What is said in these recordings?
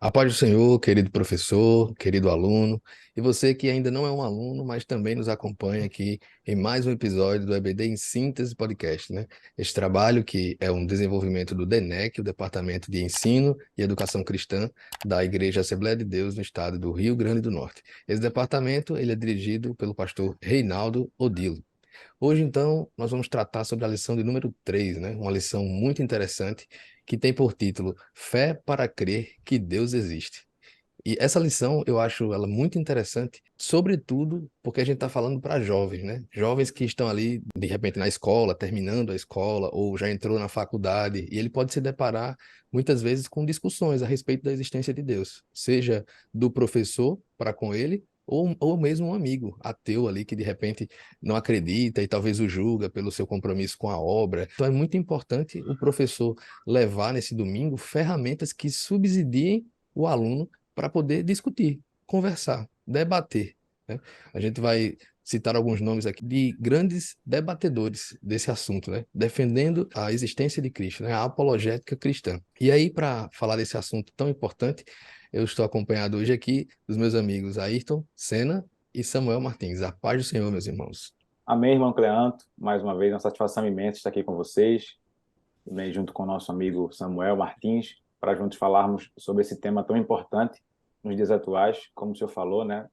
A paz do Senhor, querido professor, querido aluno, e você que ainda não é um aluno, mas também nos acompanha aqui em mais um episódio do EBD em Síntese Podcast, né? Este trabalho que é um desenvolvimento do DENEC, o Departamento de Ensino e Educação Cristã da Igreja Assembleia de Deus no estado do Rio Grande do Norte. Esse departamento, ele é dirigido pelo pastor Reinaldo Odilo. Hoje, então, nós vamos tratar sobre a lição de número 3, né? Uma lição muito interessante que tem por título Fé para crer que Deus existe. E essa lição eu acho ela muito interessante, sobretudo porque a gente está falando para jovens, né? Jovens que estão ali, de repente, na escola, terminando a escola, ou já entrou na faculdade, e ele pode se deparar muitas vezes com discussões a respeito da existência de Deus, seja do professor para com ele, ou mesmo um amigo ateu ali que de repente não acredita e talvez o julga pelo seu compromisso com a obra. Então é muito importante o professor levar nesse domingo ferramentas que subsidiem o aluno para poder discutir, conversar, debater, né? A gente vai citar alguns nomes aqui de grandes debatedores desse assunto, né? Defendendo a existência de Cristo, né? A apologética cristã. E aí, para falar desse assunto tão importante, eu estou acompanhado hoje aqui dos meus amigos Ayrton Senna e Samuel Martins. A paz do Senhor, meus irmãos. Amém, irmão Cleanto. Mais uma vez, uma satisfação imensa estar aqui com vocês, também junto com o nosso amigo Samuel Martins, para juntos falarmos sobre esse tema tão importante nos dias atuais, como o senhor falou, né?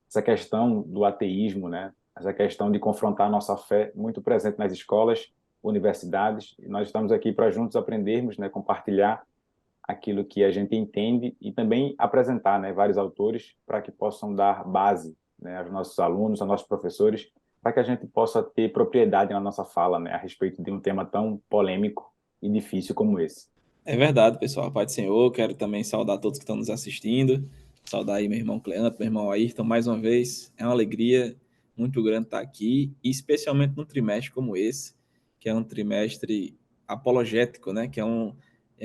Essa questão do ateísmo, né? Essa questão de confrontar a nossa fé muito presente nas escolas, universidades, e nós estamos aqui para juntos aprendermos, né? Compartilhar aquilo que a gente entende e também apresentar, né, vários autores para que possam dar base, né, aos nossos alunos, aos nossos professores, para que a gente possa ter propriedade na nossa fala, né, a respeito de um tema tão polêmico e difícil como esse. É verdade, pessoal. Pai do Senhor, quero também saudar todos que estão nos assistindo. Saudar aí meu irmão Cleanto, meu irmão Ayrton, mais uma vez. É uma alegria muito grande estar aqui, e especialmente num trimestre como esse, que é um trimestre apologético, né? Que é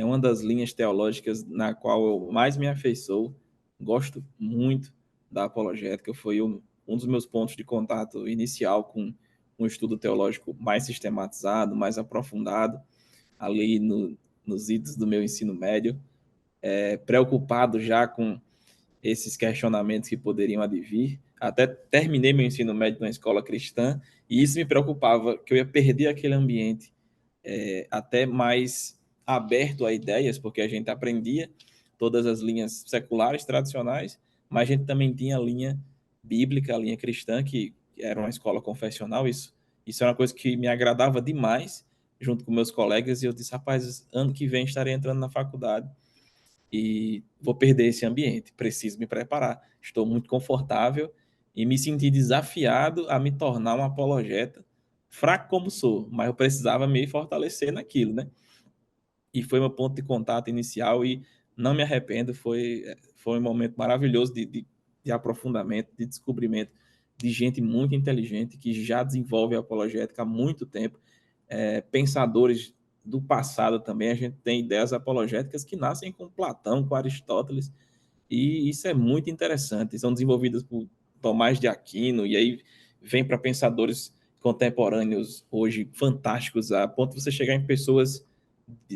uma das linhas teológicas na qual eu mais me afeiçoo. Gosto muito da apologética. Foi um dos meus pontos de contato inicial com um estudo teológico mais sistematizado, mais aprofundado, ali nos idos do meu ensino médio, preocupado já com esses questionamentos que poderiam advir. Até terminei meu ensino médio na escola cristã, e isso me preocupava, que eu ia perder aquele ambiente até mais aberto a ideias, porque a gente aprendia todas as linhas seculares tradicionais, mas a gente também tinha a linha bíblica, a linha cristã, que era uma escola confessional. Isso era uma coisa que me agradava demais, junto com meus colegas, e eu disse, rapaz, ano que vem estarei entrando na faculdade e vou perder esse ambiente, preciso me preparar. Estou muito confortável e me senti desafiado a me tornar um apologeta, fraco como sou, mas eu precisava me fortalecer naquilo, né? E foi meu ponto de contato inicial, e não me arrependo. Foi um momento maravilhoso de aprofundamento, de descobrimento de gente muito inteligente que já desenvolve a apologética há muito tempo. Pensadores do passado também, a gente tem ideias apologéticas que nascem com Platão, com Aristóteles, e isso é muito interessante. São desenvolvidas por Tomás de Aquino, e aí vem para pensadores contemporâneos hoje fantásticos, a ponto de você chegar em pessoas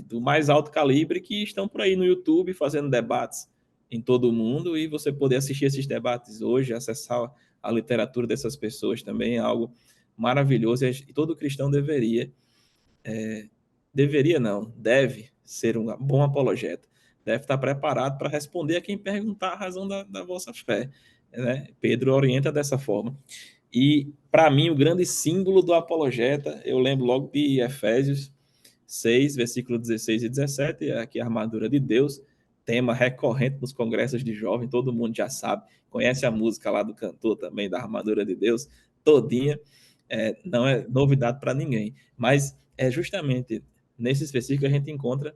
do mais alto calibre que estão por aí no YouTube fazendo debates em todo o mundo, e você poder assistir esses debates hoje, acessar a literatura dessas pessoas também é algo maravilhoso, e todo cristão deveria não, deve ser um bom apologeta, deve estar preparado para responder a quem perguntar a razão da vossa fé, né? Pedro orienta dessa forma. E, para mim, o grande símbolo do apologeta, eu lembro logo de Efésios 6, versículo 16 e 17, aqui a armadura de Deus, tema recorrente nos congressos de jovem, todo mundo já sabe, conhece a música lá do cantor também, da armadura de Deus, todinha, não é novidade para ninguém, mas é justamente nesse específico a gente encontra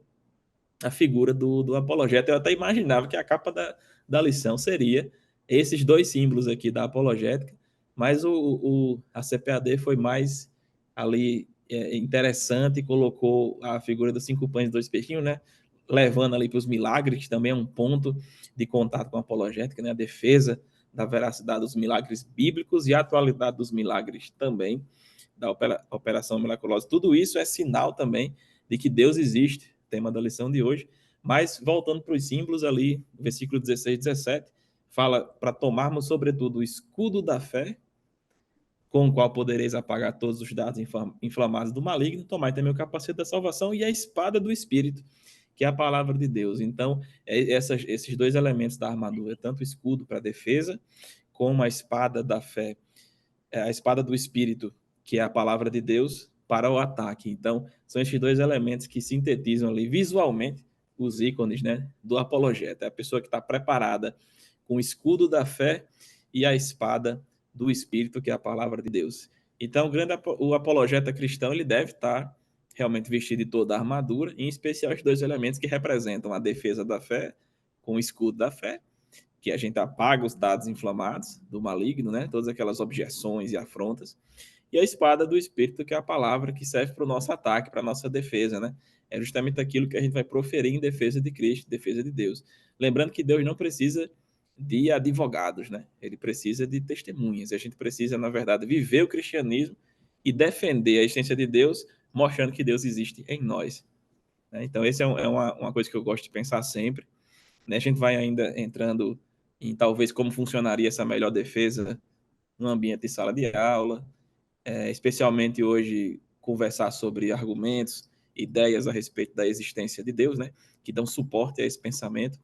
a figura do apologeta. Eu até imaginava que a capa da lição seria esses dois símbolos aqui da apologética, mas a CPAD foi mais ali interessante, e colocou a figura dos 5 pães e 2 peixinhos, né? Levando ali para os milagres, que também é um ponto de contato com a apologética, né? A defesa da veracidade dos milagres bíblicos e a atualidade dos milagres também, da operação miraculosa. Tudo isso é sinal também de que Deus existe, tema da lição de hoje, Mas, voltando para os símbolos ali, versículo 16 e 17, fala para tomarmos, sobretudo, o escudo da fé, com o qual podereis apagar todos os dardos inflamados do maligno, tomai também o capacete da salvação e a espada do Espírito, que é a palavra de Deus. Então, esses dois elementos da armadura, tanto o escudo para a defesa, como a espada da fé, a espada do Espírito, que é a palavra de Deus, para o ataque. Então, são esses dois elementos que sintetizam ali visualmente os ícones, né, do apologeta. É a pessoa que está preparada com o escudo da fé e a espada do Espírito, que é a palavra de Deus. Então, o apologeta cristão ele deve estar realmente vestido de toda a armadura, em especial os dois elementos que representam a defesa da fé, com o escudo da fé, que a gente apaga os dados inflamados do maligno, né? Todas aquelas objeções e afrontas, e a espada do Espírito, que é a palavra que serve para o nosso ataque, para a nossa defesa, né? É justamente aquilo que a gente vai proferir em defesa de Cristo, defesa de Deus. Lembrando que Deus não precisa de advogados, né? Ele precisa de testemunhas. A gente precisa, na verdade, viver o cristianismo e defender a essência de Deus, mostrando que Deus existe em nós. Né? Então, essa é uma coisa que eu gosto de pensar sempre. Né? A gente vai ainda entrando em talvez como funcionaria essa melhor defesa no ambiente de sala de aula, especialmente hoje conversar sobre argumentos, ideias a respeito da existência de Deus, né? Que dão suporte a esse pensamento.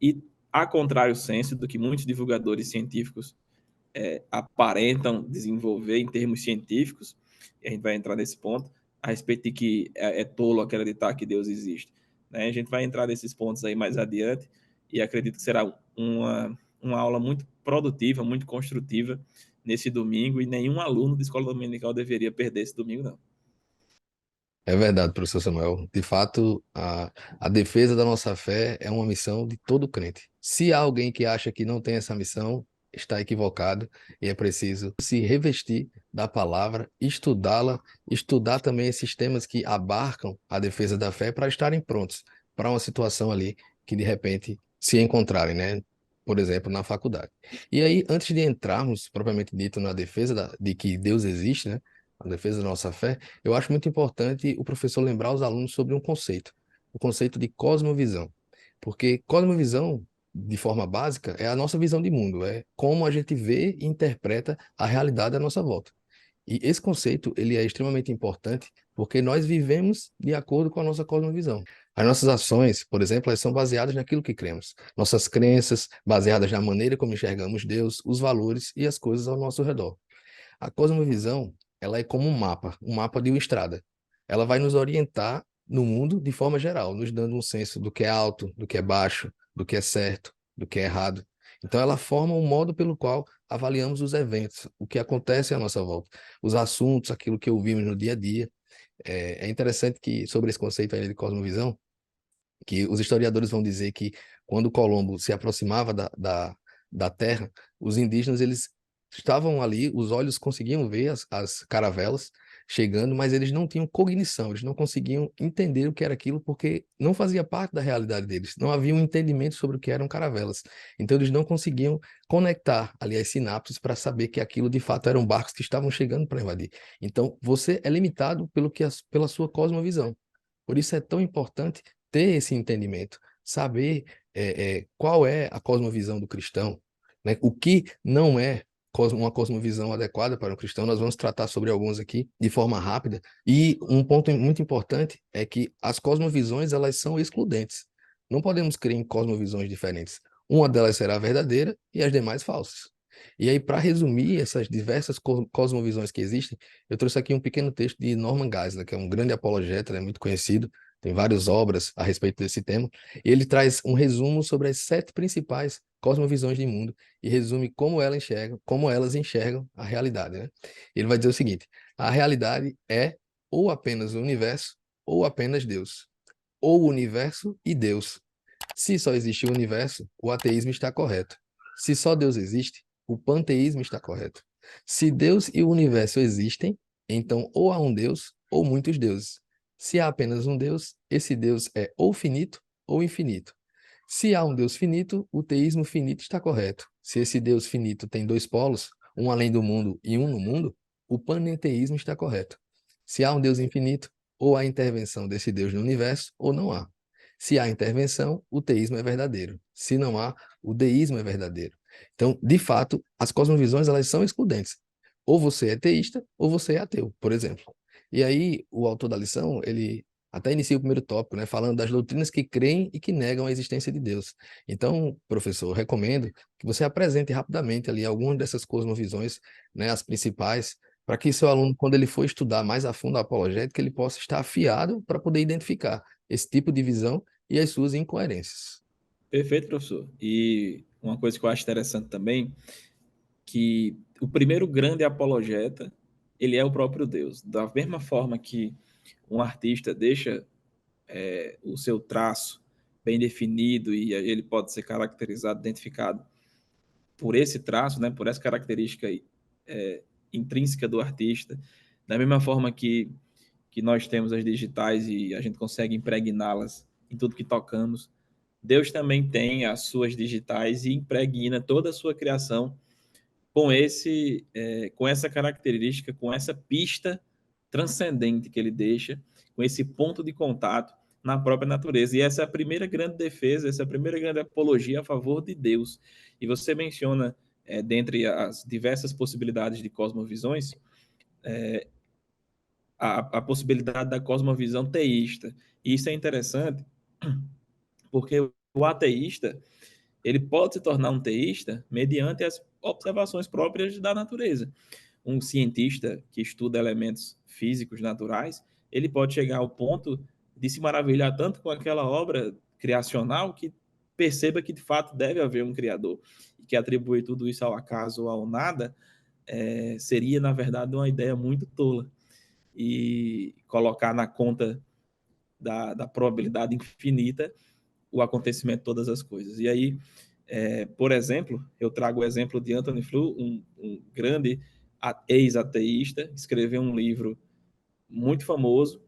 E, a contrário senso do que muitos divulgadores científicos aparentam desenvolver em termos científicos, e a gente vai entrar nesse ponto, a respeito de que é tolo acreditar que Deus existe. Né? A gente vai entrar nesses pontos aí mais adiante, e acredito que será uma aula muito produtiva, muito construtiva nesse domingo, e nenhum aluno de escola dominical deveria perder esse domingo, não. É verdade, professor Samuel. De fato, a defesa da nossa fé é uma missão de todo crente. Se há alguém que acha que não tem essa missão, está equivocado e é preciso se revestir da palavra, estudá-la, estudar também esses temas que abarcam a defesa da fé para estarem prontos para uma situação ali que de repente se encontrarem, né? Por exemplo, na faculdade. E aí, antes de entrarmos propriamente dito na defesa de que Deus existe, né? A defesa da nossa fé, eu acho muito importante o professor lembrar os alunos sobre um conceito, o conceito de cosmovisão. Porque cosmovisão, de forma básica, é a nossa visão de mundo, é como a gente vê e interpreta a realidade à nossa volta. E esse conceito, ele é extremamente importante porque nós vivemos de acordo com a nossa cosmovisão. As nossas ações, por exemplo, elas são baseadas naquilo que cremos. Nossas crenças, baseadas na maneira como enxergamos Deus, os valores e as coisas ao nosso redor. A cosmovisão, ela é como um mapa de uma estrada. Ela vai nos orientar no mundo de forma geral, nos dando um senso do que é alto, do que é baixo, do que é certo, do que é errado. Então, ela forma um modo pelo qual avaliamos os eventos, o que acontece à nossa volta, os assuntos, aquilo que ouvimos no dia a dia. É interessante que, sobre esse conceito aí de cosmovisão, que os historiadores vão dizer que quando Colombo se aproximava da Terra, os indígenas, eles estavam ali, os olhos conseguiam ver as caravelas chegando, mas eles não tinham cognição, eles não conseguiam entender o que era aquilo, porque não fazia parte da realidade deles, não havia um entendimento sobre o que eram caravelas. Então eles não conseguiam conectar ali as sinapses para saber que aquilo de fato eram barcos que estavam chegando para invadir. Então você é limitado pela sua cosmovisão. Por isso é tão importante ter esse entendimento, saber qual é a cosmovisão do cristão, né? O que não é uma cosmovisão adequada para um cristão. Nós vamos tratar sobre alguns aqui de forma rápida. E um ponto muito importante é que as cosmovisões, elas são excludentes. Não podemos crer em cosmovisões diferentes. Uma delas será verdadeira e as demais falsas. E aí, para resumir essas diversas cosmovisões que existem, eu trouxe aqui um pequeno texto de Norman Geisler, que é um grande apologeta, é muito conhecido, tem várias obras a respeito desse tema, e ele traz um resumo sobre as 7 principais cosmovisões de mundo e resume como elas enxergam a realidade, né? Ele vai dizer o seguinte: a realidade é ou apenas o universo ou apenas Deus, ou o universo e Deus. Se só existe o universo, o ateísmo está correto. Se só Deus existe, o panteísmo está correto. Se Deus e o universo existem, então ou há um Deus ou muitos deuses. Se há apenas um Deus, esse Deus é ou finito ou infinito. Se há um Deus finito, o teísmo finito está correto. Se esse Deus finito tem 2 polos, um além do mundo e um no mundo, o panenteísmo está correto. Se há um Deus infinito, ou há intervenção desse Deus no universo, ou não há. Se há intervenção, o teísmo é verdadeiro. Se não há, o deísmo é verdadeiro. Então, de fato, as cosmovisões elas são excludentes. Ou você é teísta, ou você é ateu, por exemplo. E aí, o autor da lição, ele até inicia o primeiro tópico, né, falando das doutrinas que creem e que negam a existência de Deus. Então, professor, eu recomendo que você apresente rapidamente ali algumas dessas cosmovisões, né, as principais, para que seu aluno, quando ele for estudar mais a fundo a apologética, ele possa estar afiado para poder identificar esse tipo de visão e as suas incoerências. Perfeito, professor. E uma coisa que eu acho interessante também, que o primeiro grande apologeta, ele é o próprio Deus. Da mesma forma que um artista deixa o seu traço bem definido e ele pode ser caracterizado, identificado por esse traço, né, por essa característica intrínseca do artista, da mesma forma que nós temos as digitais e a gente consegue impregná-las em tudo que tocamos, Deus também tem as suas digitais e impregna toda a sua criação com essa característica, com essa pista transcendente que ele deixa, com esse ponto de contato na própria natureza. E essa é a primeira grande defesa, essa é a primeira grande apologia a favor de Deus. E você menciona, dentre as diversas possibilidades de cosmovisões, a possibilidade da cosmovisão teísta. E isso é interessante porque o ateísta ele pode se tornar um teísta mediante as observações próprias da natureza. Um cientista que estuda elementos físicos naturais, ele pode chegar ao ponto de se maravilhar tanto com aquela obra criacional que perceba que de fato deve haver um criador e que atribuir tudo isso ao acaso ou ao nada seria na verdade uma ideia muito tola e colocar na conta da probabilidade infinita o acontecimento de todas as coisas. E aí, por exemplo, eu trago o exemplo de Anthony Flew, um grande ex-ateísta, escreveu um livro muito famoso,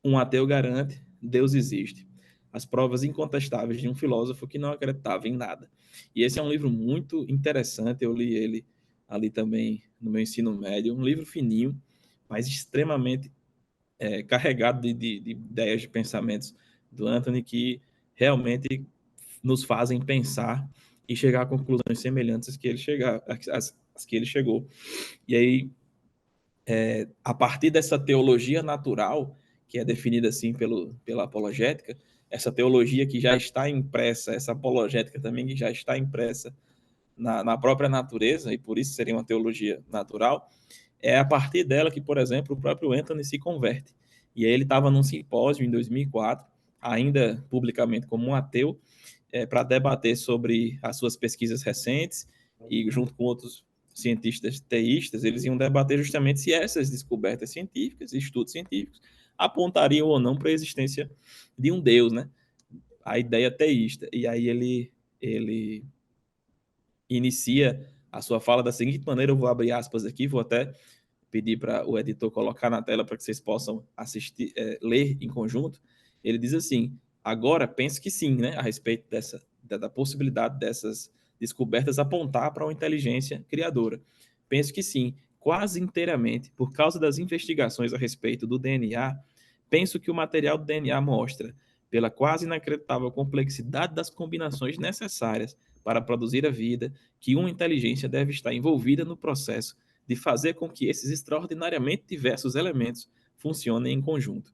Um Ateu Garante, Deus Existe. As provas incontestáveis de um filósofo que não acreditava em nada. E esse é um livro muito interessante, eu li ele ali também no meu ensino médio, um livro fininho, mas extremamente carregado de ideias, de pensamentos do Anthony que realmente nos fazem pensar e chegar a conclusões semelhantes às que ele, às que ele chegou. E aí, a partir dessa teologia natural, que é definida assim pela apologética, essa teologia que já está impressa, essa apologética também que já está impressa na própria natureza, e por isso seria uma teologia natural, é a partir dela que, por exemplo, o próprio Anthony se converte. E aí ele estava num simpósio em 2004, ainda publicamente como um ateu, para debater sobre as suas pesquisas recentes e junto com outros cientistas teístas, eles iam debater justamente se essas descobertas científicas, estudos científicos, apontariam ou não para a existência de um Deus, né? A ideia teísta. E aí ele inicia a sua fala da seguinte maneira, eu vou abrir aspas aqui, vou até pedir para o editor colocar na tela para que vocês possam assistir, ler em conjunto. Ele diz assim: agora pense que sim, né, a respeito da possibilidade dessas descobertas apontar para uma inteligência criadora. Penso que sim, quase inteiramente, por causa das investigações a respeito do DNA, penso que o material do DNA mostra, pela quase inacreditável complexidade das combinações necessárias para produzir a vida, que uma inteligência deve estar envolvida no processo de fazer com que esses extraordinariamente diversos elementos funcionem em conjunto.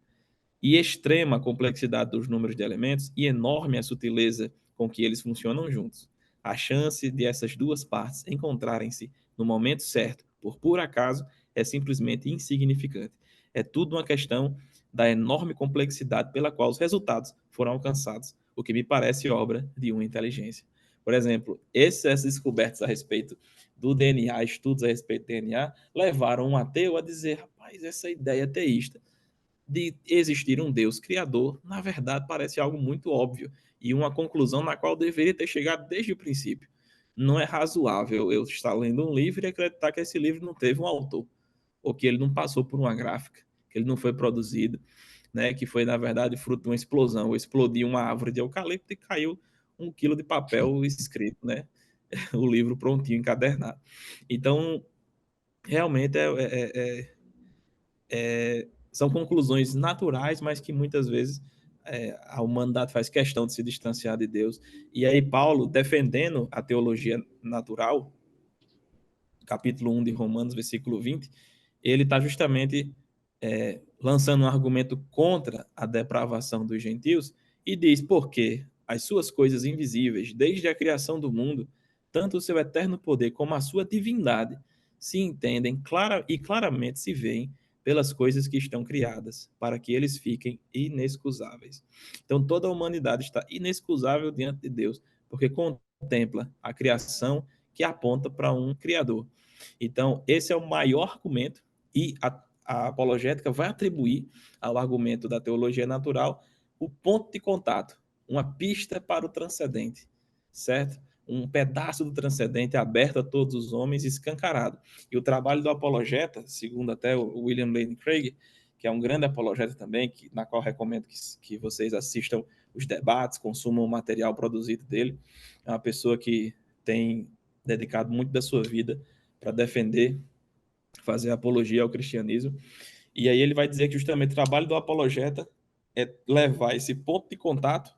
E extrema a complexidade dos números de elementos e enorme a sutileza com que eles funcionam juntos. A chance de essas duas partes encontrarem-se no momento certo, por puro acaso, é simplesmente insignificante. É tudo uma questão da enorme complexidade pela qual os resultados foram alcançados, o que me parece obra de uma inteligência. Por exemplo, essas descobertas a respeito do DNA, estudos a respeito do DNA, levaram um ateu a dizer: rapaz, essa ideia é teísta de existir um Deus criador, na verdade, parece algo muito óbvio e uma conclusão na qual deveria ter chegado desde o princípio. Não é razoável eu estar lendo um livro e acreditar que esse livro não teve um autor, ou que ele não passou por uma gráfica, que ele não foi produzido, né, que foi, na verdade, fruto de uma explosão. Explodiu uma árvore de eucalipto e caiu 1 quilo de papel escrito, né? O livro prontinho, encadernado. Então, realmente são conclusões naturais, mas que muitas vezes a humanidade faz questão de se distanciar de Deus. E aí Paulo, defendendo a teologia natural, capítulo 1 de Romanos, versículo 20, ele está justamente lançando um argumento contra a depravação dos gentios e diz, porque as suas coisas invisíveis, desde a criação do mundo, tanto o seu eterno poder como a sua divindade, se entendem e claramente se veem pelas coisas que estão criadas, para que eles fiquem inexcusáveis. Então, toda a humanidade está inexcusável diante de Deus, porque contempla a criação que aponta para um Criador. Então, esse é o maior argumento, e a apologética vai atribuir ao argumento da teologia natural o ponto de contato, uma pista para o transcendente, certo? Um pedaço do transcendente aberto a todos os homens, escancarado. E o trabalho do apologeta, segundo até o William Lane Craig, que é um grande apologeta também, na qual recomendo que vocês assistam os debates, consumam o material produzido dele. É uma pessoa que tem dedicado muito da sua vida para defender, fazer apologia ao cristianismo. E aí ele vai dizer que justamente o trabalho do apologeta é levar esse ponto de contato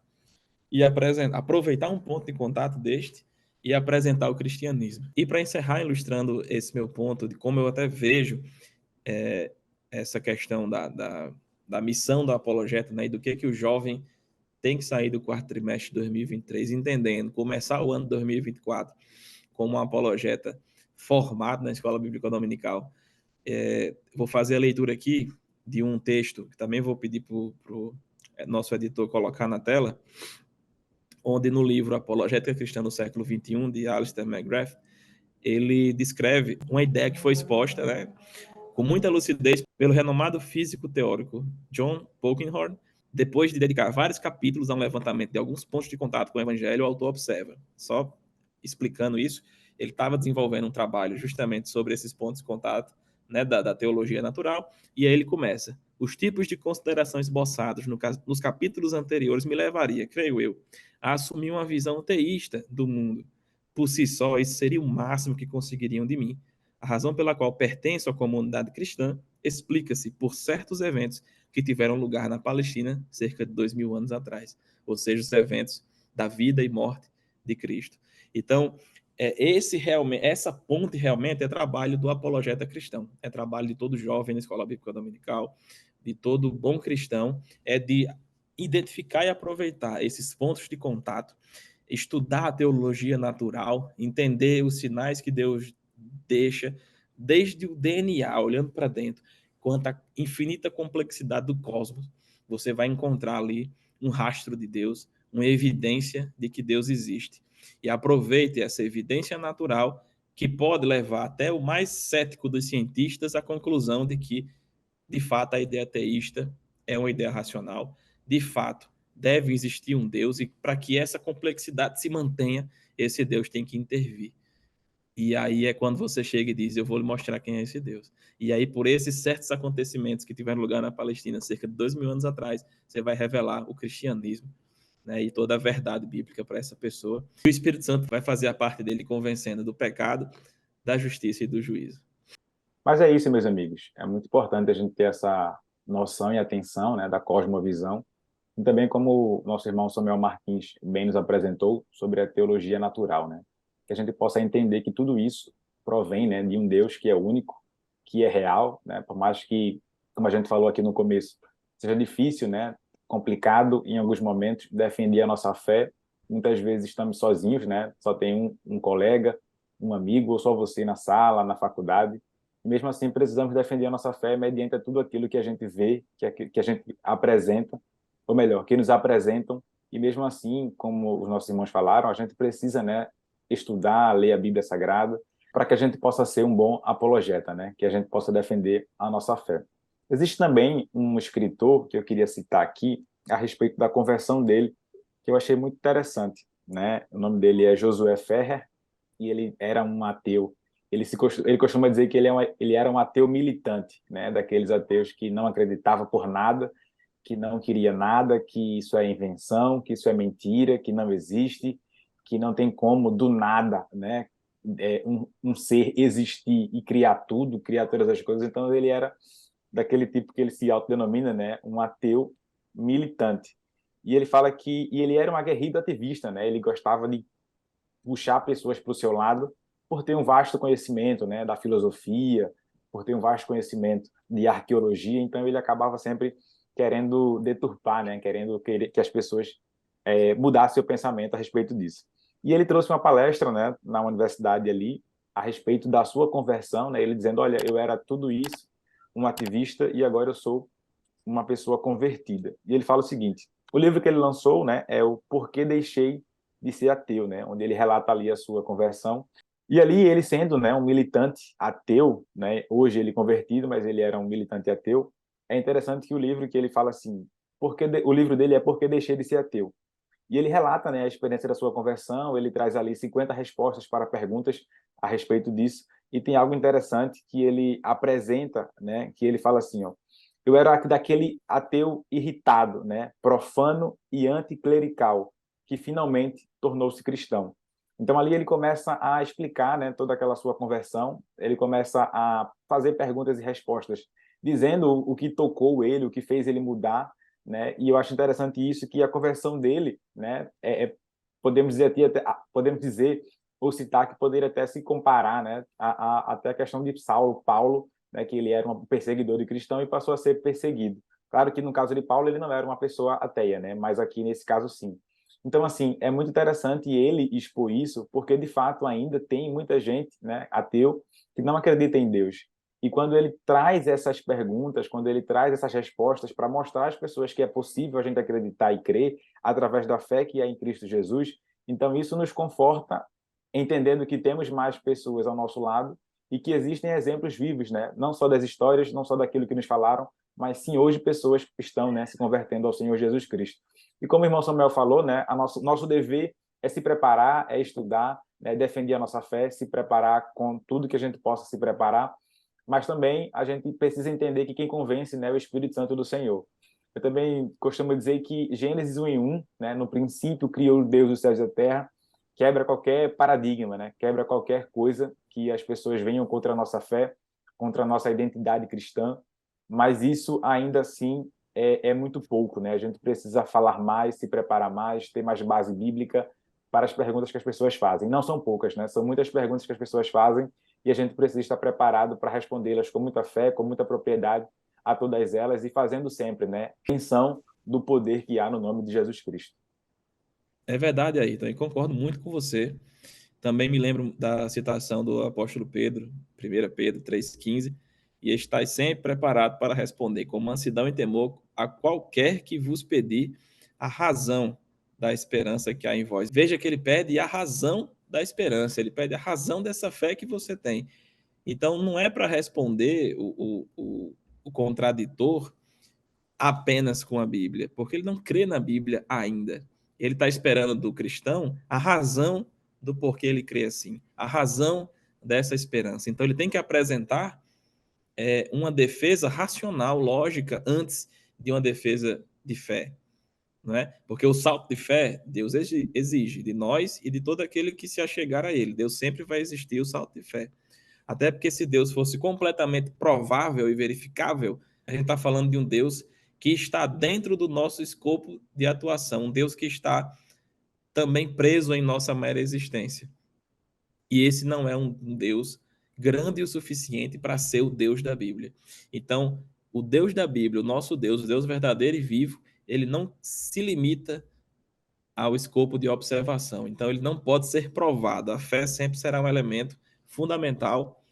e aproveitar um ponto de contato deste e apresentar o cristianismo. E para encerrar, ilustrando esse meu ponto de como eu até vejo essa questão da missão do apologeta, né, e do que o jovem tem que sair do quarto trimestre de 2023, entendendo, começar o ano de 2024 como um apologeta formado na Escola Bíblica Dominical. Vou fazer a leitura aqui de um texto, que também vou pedir para o nosso editor colocar na tela, onde no livro Apologética Cristã do século XXI, de Alistair McGrath, ele descreve uma ideia que foi exposta, né, com muita lucidez pelo renomado físico teórico John Polkinghorne. Depois de dedicar vários capítulos a um levantamento de alguns pontos de contato com o Evangelho, o autor observa, só explicando isso, ele estava desenvolvendo um trabalho justamente sobre esses pontos de contato, né, da teologia natural, e aí ele começa. Os tipos de consideração esboçados nos capítulos anteriores me levaria, creio eu, a assumir uma visão teísta do mundo. Por si só, isso seria o máximo que conseguiriam de mim. A razão pela qual pertenço à comunidade cristã explica-se por certos eventos que tiveram lugar na Palestina cerca de 2000 anos atrás, ou seja, os eventos da vida e morte de Cristo. Então, essa ponte realmente é trabalho do apologeta cristão, é trabalho de todo jovem na Escola Bíblica Dominical, de todo bom cristão, é de identificar e aproveitar esses pontos de contato, estudar a teologia natural, entender os sinais que Deus deixa, desde o DNA, olhando para dentro, quanto à infinita complexidade do cosmos, você vai encontrar ali um rastro de Deus, uma evidência de que Deus existe. E aproveite essa evidência natural que pode levar até o mais cético dos cientistas à conclusão de que, de fato, a ideia teísta é uma ideia racional. De fato, deve existir um Deus e para que essa complexidade se mantenha, esse Deus tem que intervir. E aí é quando você chega e diz, eu vou lhe mostrar quem é esse Deus. E aí, por esses certos acontecimentos que tiveram lugar na Palestina cerca de 2000 anos atrás, você vai revelar o cristianismo, né, e toda a verdade bíblica para essa pessoa. E o Espírito Santo vai fazer a parte dele convencendo do pecado, da justiça e do juízo. Mas é isso, meus amigos. É muito importante a gente ter essa noção e atenção, né, da cosmovisão. E também como o nosso irmão Samuel Martins bem nos apresentou sobre a teologia natural, né? Que a gente possa entender que tudo isso provém, né, de um Deus que é único, que é real, né? Por mais que, como a gente falou aqui no começo, seja difícil, né, complicado em alguns momentos defender a nossa fé. Muitas vezes estamos sozinhos, né? Só tem um colega, um amigo, ou só você na sala, na faculdade. E mesmo assim, precisamos defender a nossa fé mediante tudo aquilo que a gente vê, que a gente apresenta, ou melhor, que nos apresentam. E mesmo assim, como os nossos irmãos falaram, a gente precisa, né, estudar, ler a Bíblia Sagrada, para que a gente possa ser um bom apologeta, né, que a gente possa defender a nossa fé. Existe também um escritor que eu queria citar aqui a respeito da conversão dele, que eu achei muito interessante, né? O nome dele é Josué Ferrer e ele era um ateu. Ele costuma dizer que ele era um ateu militante, né? Daqueles ateus que não acreditava por nada, que não queria nada, que isso é invenção, que isso é mentira, que não existe, que não tem como do nada, né? Um ser existir e criar tudo, criar todas as coisas. Então ele era daquele tipo que ele se autodenomina, né, um ateu militante. e ele fala que ele era um aguerrido ativista, né? Ele gostava de puxar pessoas para o seu lado por ter um vasto conhecimento, né, da filosofia, por ter um vasto conhecimento de arqueologia, então ele acabava sempre querendo deturpar, né, querendo que as pessoas mudassem o pensamento a respeito disso. E ele trouxe uma palestra, né, na universidade ali, a respeito da sua conversão, né, ele dizendo, olha, eu era tudo isso, um ativista, e agora eu sou uma pessoa convertida. E ele fala o seguinte, o livro que ele lançou, né, é o Porquê Deixei de Ser Ateu, né, onde ele relata ali a sua conversão. E ali ele sendo, né, um militante ateu, né, hoje ele convertido, mas ele era um militante ateu, é interessante que o livro que ele fala assim, o livro dele é Porquê Deixei de Ser Ateu. E ele relata, né, a experiência da sua conversão, ele traz ali 50 respostas para perguntas a respeito disso, e tem algo interessante que ele apresenta, né, que ele fala assim, ó, eu era daquele ateu irritado, né, profano e anticlerical, que finalmente tornou-se cristão. Então ali ele começa a explicar, né, toda aquela sua conversão, ele começa a fazer perguntas e respostas, dizendo o que tocou ele, o que fez ele mudar, né? E eu acho interessante isso, que a conversão dele, né, podemos dizer ou citar que poderia até se comparar, né, até a questão de Paulo, né, que ele era um perseguidor de cristão e passou a ser perseguido. Claro que no caso de Paulo ele não era uma pessoa ateia, né, mas aqui nesse caso sim. Então, assim, é muito interessante ele expor isso, porque de fato ainda tem muita gente, né, ateu, que não acredita em Deus. E quando ele traz essas perguntas, quando ele traz essas respostas para mostrar às pessoas que é possível a gente acreditar e crer através da fé que é em Cristo Jesus, então isso nos conforta, entendendo que temos mais pessoas ao nosso lado e que existem exemplos vivos, né? Não só das histórias, não só daquilo que nos falaram, mas sim hoje pessoas que estão, né, se convertendo ao Senhor Jesus Cristo. E como o irmão Samuel falou, né, nosso dever é se preparar, é estudar, né, defender a nossa fé, se preparar com tudo que a gente possa se preparar, mas também a gente precisa entender que quem convence, né, é o Espírito Santo do Senhor. Eu também costumo dizer que Gênesis 1:1, né, no princípio criou Deus os céus e a terra, quebra qualquer paradigma, né, quebra qualquer coisa que as pessoas venham contra a nossa fé, contra a nossa identidade cristã, mas isso ainda assim é muito pouco, né? A gente precisa falar mais, se preparar mais, ter mais base bíblica para as perguntas que as pessoas fazem. Não são poucas, né? São muitas perguntas que as pessoas fazem e a gente precisa estar preparado para respondê-las com muita fé, com muita propriedade a todas elas e fazendo sempre, né, menção do poder que há no nome de Jesus Cristo. É verdade, Ayrton, e concordo muito com você. Também me lembro da citação do apóstolo Pedro, 1 Pedro 3,15, e estais sempre preparado para responder com mansidão e temor a qualquer que vos pedir a razão da esperança que há em vós. Veja que ele pede a razão da esperança, ele pede a razão dessa fé que você tem. Então, não é para responder o contraditor apenas com a Bíblia, porque ele não crê na Bíblia ainda. Ele está esperando do cristão a razão do porquê ele crê assim, a razão dessa esperança. Então, ele tem que apresentar uma defesa racional, lógica, antes de uma defesa de fé. Não é? Porque o salto de fé, Deus exige de nós e de todo aquele que se achegar a ele. Deus sempre vai existir o salto de fé. Até porque se Deus fosse completamente provável e verificável, a gente está falando de um Deus que está dentro do nosso escopo de atuação, um Deus que está também preso em nossa mera existência. E esse não é um Deus grande o suficiente para ser o Deus da Bíblia. Então, o Deus da Bíblia, o nosso Deus, o Deus verdadeiro e vivo, ele não se limita ao escopo de observação. Então, ele não pode ser provado. A fé sempre será um elemento fundamental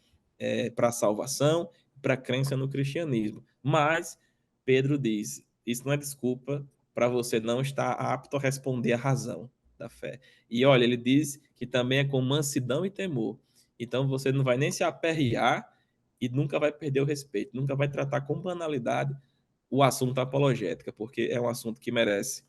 para a salvação, para a crença no cristianismo. Mas Pedro diz, isso não é desculpa para você não estar apto a responder a razão da fé. E olha, ele diz que também é com mansidão e temor. Então você não vai nem se aperrear e nunca vai perder o respeito, nunca vai tratar com banalidade o assunto apologética, porque é um assunto que merece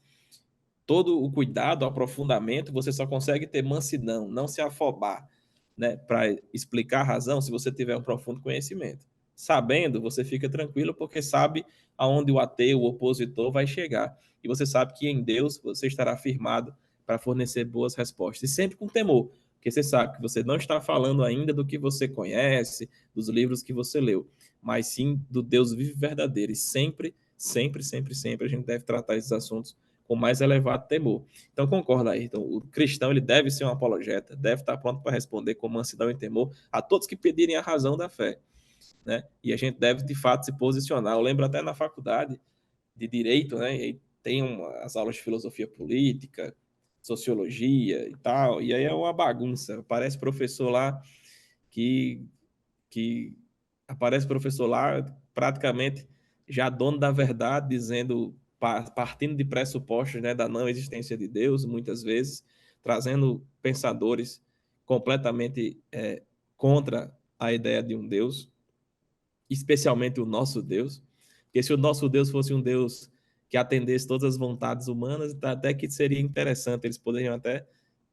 todo o cuidado, o aprofundamento. Você só consegue ter mansidão, não se afobar, né, para explicar a razão se você tiver um profundo conhecimento. Sabendo, você fica tranquilo porque sabe aonde o ateu, o opositor vai chegar. E você sabe que em Deus você estará firmado para fornecer boas respostas. E sempre com temor, porque você sabe que você não está falando ainda do que você conhece, dos livros que você leu, mas sim do Deus vivo e verdadeiro. E sempre, sempre, sempre, sempre a gente deve tratar esses assuntos com mais elevado temor. Então, concorda aí. Então, o cristão ele deve ser um apologeta, deve estar pronto para responder com mansidão e temor a todos que pedirem a razão da fé, né? E a gente deve, de fato, se posicionar. Eu lembro até na faculdade de Direito, né? E tem as aulas de filosofia política, sociologia e tal, e aí é uma bagunça. Aparece professor lá que, que aparece professor lá praticamente já dono da verdade, dizendo, partindo de pressupostos, né, da não existência de Deus, muitas vezes, trazendo pensadores completamente contra a ideia de um Deus, especialmente o nosso Deus, porque se o nosso Deus fosse um Deus que atendesse todas as vontades humanas, até que seria interessante, eles poderiam até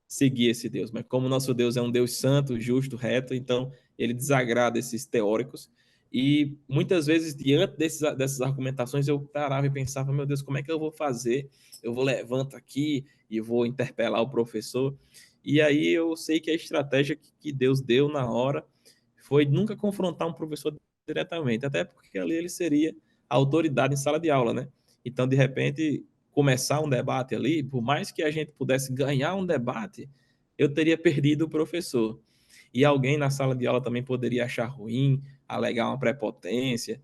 seguir esse Deus, mas como o nosso Deus é um Deus santo, justo, reto, então ele desagrada esses teóricos, e muitas vezes, diante dessas argumentações, eu parava e pensava, meu Deus, como é que eu vou fazer? Eu vou levantar aqui e vou interpelar o professor, e aí eu sei que a estratégia que Deus deu na hora foi nunca confrontar um professor diretamente, até porque ali ele seria a autoridade em sala de aula, né? Então, de repente, começar um debate ali, por mais que a gente pudesse ganhar um debate, eu teria perdido o professor. E alguém na sala de aula também poderia achar ruim, alegar uma prepotência.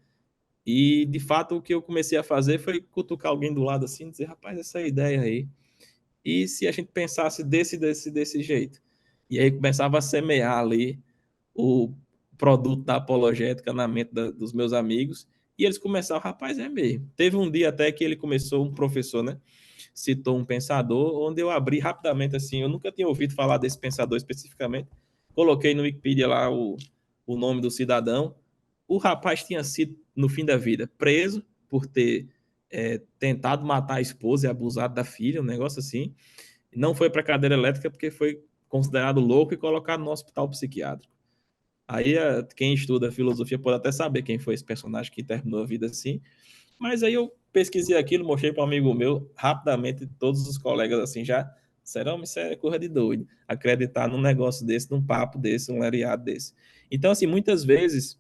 E, de fato, o que eu comecei a fazer foi cutucar alguém do lado assim, dizer, rapaz, essa ideia aí. E se a gente pensasse desse jeito? E aí começava a semear ali o produto da apologética na mente dos meus amigos, e eles começaram, rapaz, é mesmo. Teve um dia até que ele começou, um professor, né? Citou um pensador, onde eu abri rapidamente assim, eu nunca tinha ouvido falar desse pensador especificamente, coloquei no Wikipedia lá o nome do cidadão, o rapaz tinha sido, no fim da vida, preso por ter tentado matar a esposa e abusado da filha, um negócio assim, não foi para cadeira elétrica porque foi considerado louco e colocado no hospital psiquiátrico. Aí quem estuda filosofia pode até saber quem foi esse personagem que terminou a vida assim. Mas aí eu pesquisei aquilo, mostrei para um amigo meu, rapidamente todos os colegas assim já disseram, isso é coisa de doido, acreditar num negócio desse, num papo desse, um lereado desse. Então, assim, muitas vezes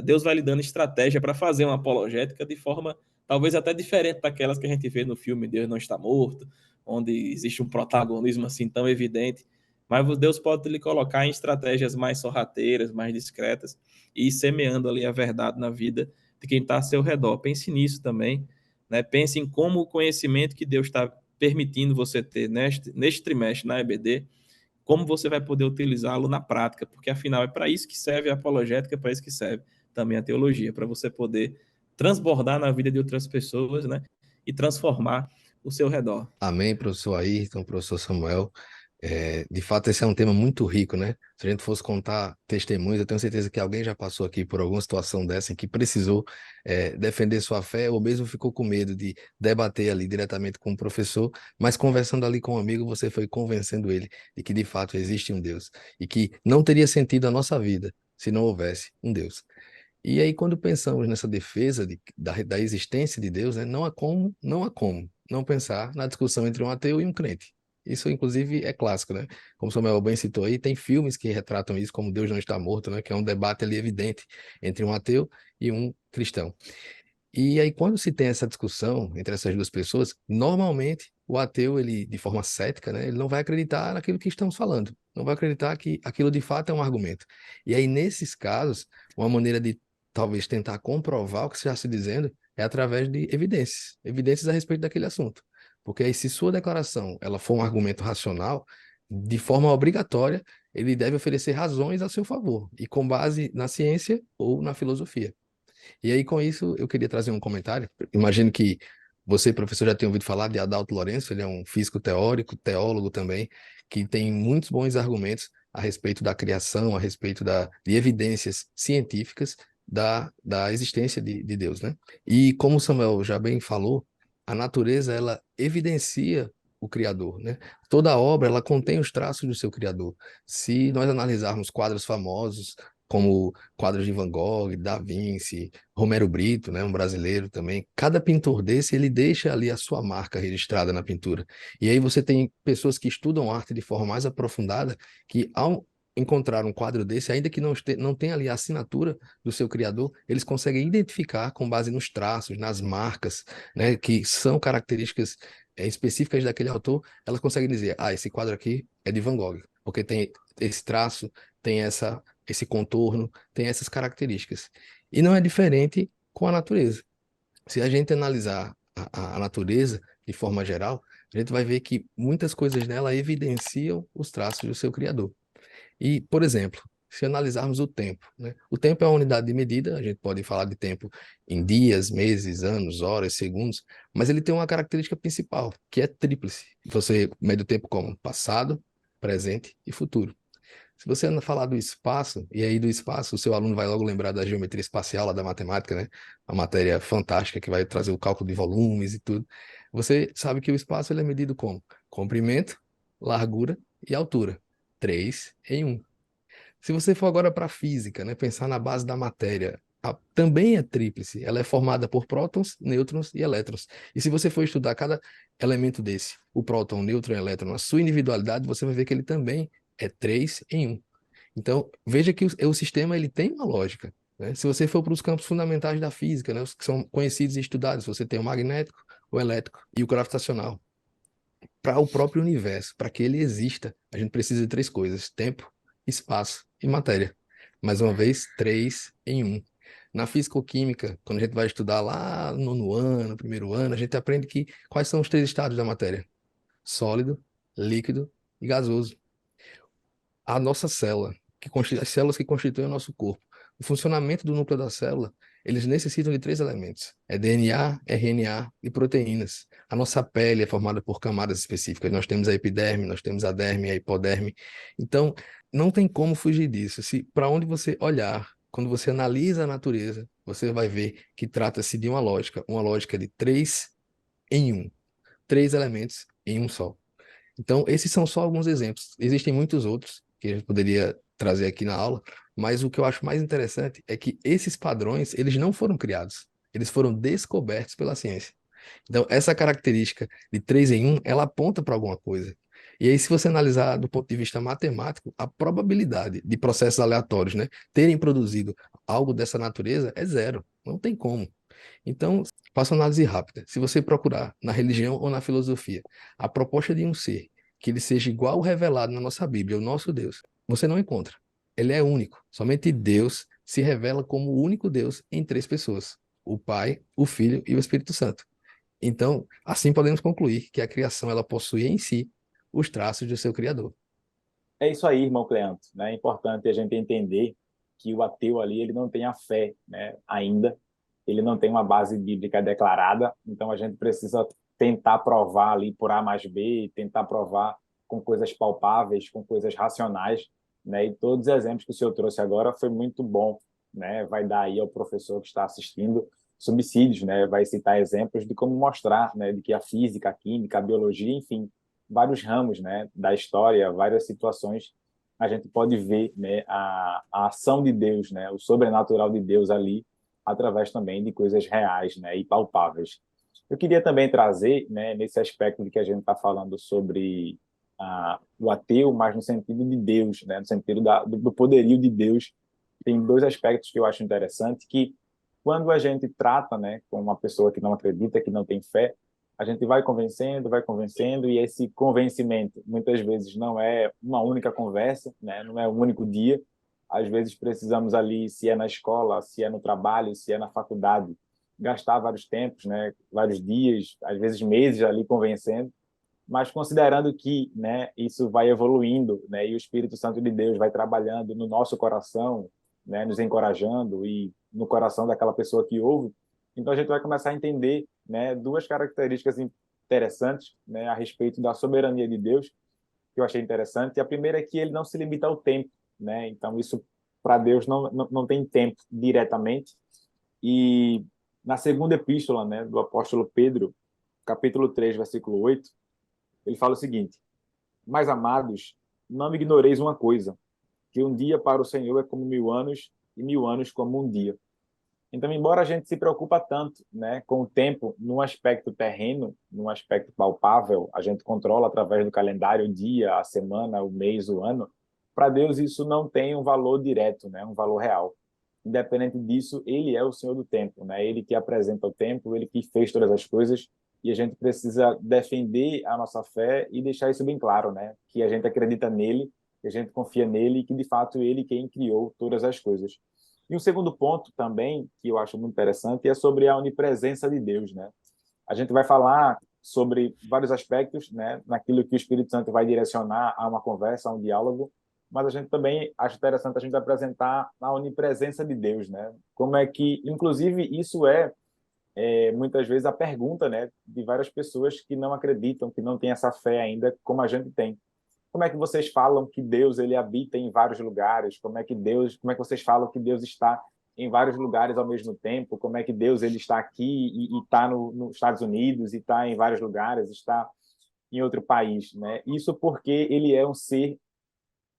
Deus vai lhe dando estratégia para fazer uma apologética de forma talvez até diferente daquelas que a gente vê no filme Deus Não Está Morto, onde existe um protagonismo assim tão evidente, mas Deus pode lhe colocar em estratégias mais sorrateiras, mais discretas e ir semeando ali a verdade na vida de quem está ao seu redor. Pense nisso também, né? Pense em como o conhecimento que Deus está permitindo você ter neste trimestre na EBD, como você vai poder utilizá-lo na prática, porque afinal é para isso que serve a apologética, é para isso que serve também a teologia, para você poder transbordar na vida de outras pessoas, né, e transformar o seu redor. Amém, professor Ayrton, professor Samuel. De fato, esse é um tema muito rico, né? Se a gente fosse contar testemunhos, eu tenho certeza que alguém já passou aqui por alguma situação dessa em que precisou defender sua fé ou mesmo ficou com medo de debater ali diretamente com o professor, mas conversando ali com um amigo, você foi convencendo ele de que de fato existe um Deus e que não teria sentido a nossa vida se não houvesse um Deus. E aí, quando pensamos nessa defesa da existência de Deus, né, não há como não pensar na discussão entre um ateu e um crente. Isso, inclusive, é clássico, né? Como o Samuel bem citou aí, tem filmes que retratam isso, como Deus Não Está Morto, né? Que é um debate ali evidente entre um ateu e um cristão. E aí, quando se tem essa discussão entre essas duas pessoas, normalmente o ateu, ele, de forma cética, né, ele não vai acreditar naquilo que estamos falando, não vai acreditar que aquilo de fato é um argumento. E aí, nesses casos, uma maneira de talvez tentar comprovar o que está se dizendo é através de evidências, evidências a respeito daquele assunto. Porque aí, se sua declaração ela for um argumento racional, de forma obrigatória, ele deve oferecer razões a seu favor, e com base na ciência ou na filosofia. E aí, com isso, eu queria trazer um comentário. Imagino que você, professor, já tenha ouvido falar de Adalto Lourenço, ele é um físico teórico, teólogo também, que tem muitos bons argumentos a respeito da criação, a respeito de evidências científicas da existência de Deus, né? E como o Samuel já bem falou, a natureza, ela evidencia o Criador, né? Toda obra, ela contém os traços do seu Criador. Se nós analisarmos quadros famosos, como quadros de Van Gogh, Da Vinci, Romero Brito, né, um brasileiro também. Cada pintor desse, ele deixa ali a sua marca registrada na pintura. E aí você tem pessoas que estudam arte de forma mais aprofundada, que ao encontrar um quadro desse, ainda que não tenha ali a assinatura do seu criador, eles conseguem identificar com base nos traços, nas marcas, né, que são características específicas daquele autor, elas conseguem dizer, esse quadro aqui é de Van Gogh, porque tem esse traço, tem esse contorno, tem essas características. E não é diferente com a natureza. Se a gente analisar a natureza de forma geral, a gente vai ver que muitas coisas nela evidenciam os traços do seu criador. E, por exemplo, se analisarmos o tempo, né? O tempo é uma unidade de medida, a gente pode falar de tempo em dias, meses, anos, horas, segundos, mas ele tem uma característica principal, que é tríplice. Você mede o tempo como passado, presente e futuro. Se você falar do espaço, e aí do espaço, o seu aluno vai logo lembrar da geometria espacial, lá da matemática, né? A matéria fantástica que vai trazer o cálculo de volumes e tudo. Você sabe que o espaço ele é medido como comprimento, largura e altura. 3 em 1. Se você for agora para a física, né? Pensar na base da matéria, também é tríplice. Ela é formada por prótons, nêutrons e elétrons. E se você for estudar cada elemento desse, o próton, o nêutron e o elétron, a sua individualidade, você vai ver que ele também é 3 em 1. Então, veja que o sistema ele tem uma lógica, né? Se você for para os campos fundamentais da física, né, os que são conhecidos e estudados, você tem o magnético, o elétrico e o gravitacional. Para o próprio universo, para que ele exista, a gente precisa de 3 coisas: tempo, espaço e matéria. Mais uma vez, 3 em 1. Na fisicoquímica, quando a gente vai estudar lá no nono ano, primeiro ano, a gente aprende que quais são os 3 estados da matéria: sólido, líquido e gasoso. A nossa célula, as células que constituem o nosso corpo, o funcionamento do núcleo da célula, eles necessitam de 3 elementos: é DNA, RNA e proteínas. A nossa pele é formada por camadas específicas. Nós temos a epiderme, nós temos a derme e a hipoderme. Então, não tem como fugir disso. Se para onde você olhar, quando você analisa a natureza, você vai ver que trata-se de uma lógica de 3 em 1. 3 elementos em um só. Então, esses são só alguns exemplos. Existem muitos outros que a gente poderia trazer aqui na aula, mas o que eu acho mais interessante é que esses padrões, eles não foram criados, eles foram descobertos pela ciência. Então, essa característica de 3 em 1, ela aponta para alguma coisa. E aí, se você analisar do ponto de vista matemático, a probabilidade de processos aleatórios, né, terem produzido algo dessa natureza é zero. Não tem como. Então, faça uma análise rápida. Se você procurar na religião ou na filosofia a proposta de um ser que ele seja igual ao revelado na nossa Bíblia, o nosso Deus, você não encontra. Ele é único. Somente Deus se revela como o único Deus em 3 pessoas: o Pai, o Filho e o Espírito Santo. Então, assim podemos concluir que a criação ela possui em si os traços do seu Criador. É isso aí, irmão Cleanto, né? É importante a gente entender que o ateu ali ele não tem a fé, né? Ainda ele não tem uma base bíblica declarada, então a gente precisa tentar provar ali por A mais B, tentar provar com coisas palpáveis, com coisas racionais, né? E todos os exemplos que o senhor trouxe agora foi muito bom, né? Vai dar aí ao professor que está assistindo subsídios, né? Vai citar exemplos de como mostrar, né? De que a física, a química, a biologia, enfim, vários ramos, né, da história, várias situações, a gente pode ver, né, a ação de Deus, né, o sobrenatural de Deus ali, através também de coisas reais, né, e palpáveis. Eu queria também trazer, né, nesse aspecto de que a gente está falando sobre o ateu, mas no sentido de Deus, né, no sentido do poderio de Deus, tem 2 aspectos que eu acho interessante, que quando a gente trata, né, com uma pessoa que não acredita, que não tem fé, a gente vai convencendo, e esse convencimento muitas vezes não é uma única conversa, né? Não é um único dia. Às vezes precisamos ali, se é na escola, se é no trabalho, se é na faculdade, gastar vários tempos, né? Vários dias, às vezes meses ali convencendo, mas considerando que, né, isso vai evoluindo, né, e o Espírito Santo de Deus vai trabalhando no nosso coração, né, nos encorajando e no coração daquela pessoa que ouve, então a gente vai começar a entender, né, 2 características interessantes, né, a respeito da soberania de Deus, que eu achei interessante. E a primeira é que ele não se limita ao tempo, né? Então isso para Deus não tem tempo diretamente. E na segunda epístola, né, do apóstolo Pedro, capítulo 3, versículo 8, ele fala o seguinte: mas, amados, não ignoreis uma coisa, que um dia para o Senhor é como 1000 anos, e 1000 anos como um dia. Então, embora a gente se preocupa tanto, né, com o tempo num aspecto terreno, num aspecto palpável, a gente controla através do calendário o dia, a semana, o mês, o ano, para Deus isso não tem um valor direto, né? Um valor real. Independente disso, ele é o Senhor do tempo, né? Ele que apresenta o tempo, ele que fez todas as coisas, e a gente precisa defender a nossa fé e deixar isso bem claro, né? Que a gente acredita nele, que a gente confia nele e que de fato ele quem criou todas as coisas. E um segundo ponto também que eu acho muito interessante é sobre a onipresença de Deus, né? A gente vai falar sobre vários aspectos, né? Naquilo que o Espírito Santo vai direcionar a uma conversa, a um diálogo, mas a gente também acha interessante a gente apresentar a onipresença de Deus, né? Como é que, inclusive, isso muitas vezes a pergunta, né, de várias pessoas que não acreditam, que não têm essa fé ainda, como a gente tem. Como é que vocês falam que Deus ele habita em vários lugares? Como é que vocês falam que Deus está em vários lugares ao mesmo tempo? Como é que Deus ele está aqui e está nos Estados Unidos e está em vários lugares, está em outro país, né? Isso porque ele é um ser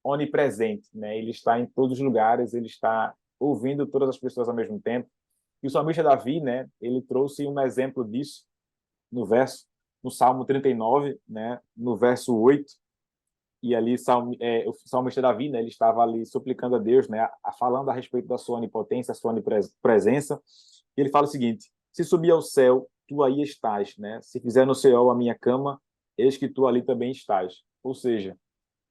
onipresente, né? Ele está em todos os lugares, ele está ouvindo todas as pessoas ao mesmo tempo. E o salmista Davi, né? Ele trouxe um exemplo disso no Salmo 39, né? No verso 8. E ali o salmista Davi, né? Ele estava ali suplicando a Deus, né? Falando a respeito da sua onipotência, a sua onipresença. E ele fala o seguinte: se subir ao céu, tu aí estás, né? Se fizer no céu a minha cama, eis que tu ali também estás. Ou seja,